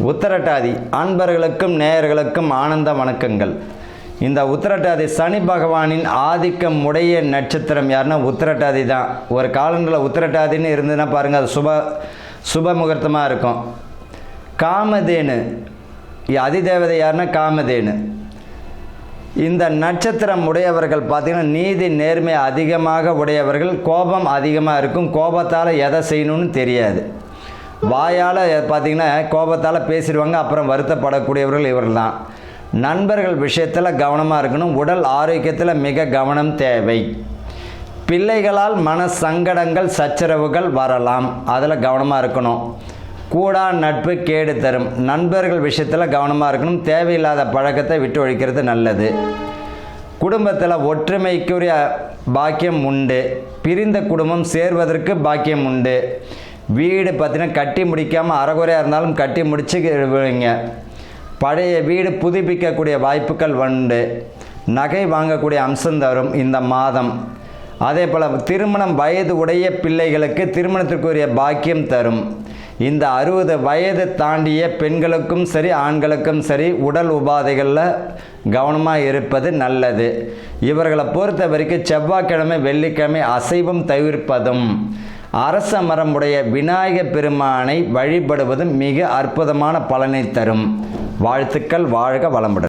உத்திரட்டாதி அன்பர்களுக்கும் நேயர்களுக்கும் ஆனந்த வணக்கங்கள். இந்த உத்திரட்டாதி சனி பகவானின் ஆதிக்கம் உடைய நட்சத்திரம் யாருன்னா உத்திரட்டாதி தான். ஒரு காலங்களில் உத்திரட்டாதின்னு இருந்ததுன்னா பாருங்கள், அது சுப முகூர்த்தமாக இருக்கும். காமதேனு அதிதேவதை யாருன்னா காமதேனு. இந்த நட்சத்திரம் உடையவர்கள் பார்த்திங்கன்னா நீதி நேர்மை அதிகமாக உடையவர்கள். கோபம் அதிகமாக இருக்கும். கோபத்தால் எதை செய்யணும்னு தெரியாது. வாயால் பார்த்திங்கன்னா கோபத்தால் பேசிடுவாங்க. அப்புறம் வருத்தப்படக்கூடியவர்கள் இவர்கள் தான். நண்பர்கள் விஷயத்தில் கவனமாக இருக்கணும். உடல் ஆரோக்கியத்தில் மிக கவனம் தேவை. பிள்ளைகளால் மன சங்கடங்கள் சச்சரவுகள் வரலாம், அதில் கவனமாக இருக்கணும். கூடா நட்பு கேடு தரும். நண்பர்கள் விஷயத்தில் கவனமாக இருக்கணும். தேவையில்லாத பழக்கத்தை விட்டு ஒழிக்கிறது நல்லது. குடும்பத்தில் ஒற்றுமைக்குரிய பாக்கியம் உண்டு. பிரிந்த குடும்பம் சேர்வதற்கு பாக்கியம் உண்டு. வீடு பார்த்தீங்கன்னா கட்டி முடிக்காமல் அறகுறையாக இருந்தாலும் கட்டி முடிச்சுவிடுவீங்க. பழைய வீடு புதுப்பிக்கக்கூடிய வாய்ப்புகள் உண்டு. நகை வாங்கக்கூடிய அம்சம் தரும் இந்த மாதம். அதே போல் திருமணம் வயது உடைய பிள்ளைகளுக்கு திருமணத்திற்குரிய பாக்கியம் தரும். இந்த 60 வயது தாண்டிய பெண்களுக்கும் சரி ஆண்களுக்கும் சரி உடல் உபாதைகளில் கவனமாக இருப்பது நல்லது. இவர்களை பொறுத்த வரைக்கும் செவ்வாய்க்கிழமை வெள்ளிக்கிழமை அசைவம் தவிர்ப்பதும் அரச மரமுடைய விநாயகப் பெருமானை வழிபடுவதும் மிக அற்புதமான பலனை தரும். வாழ்த்துக்கள். வாழ்க வளமுடன்.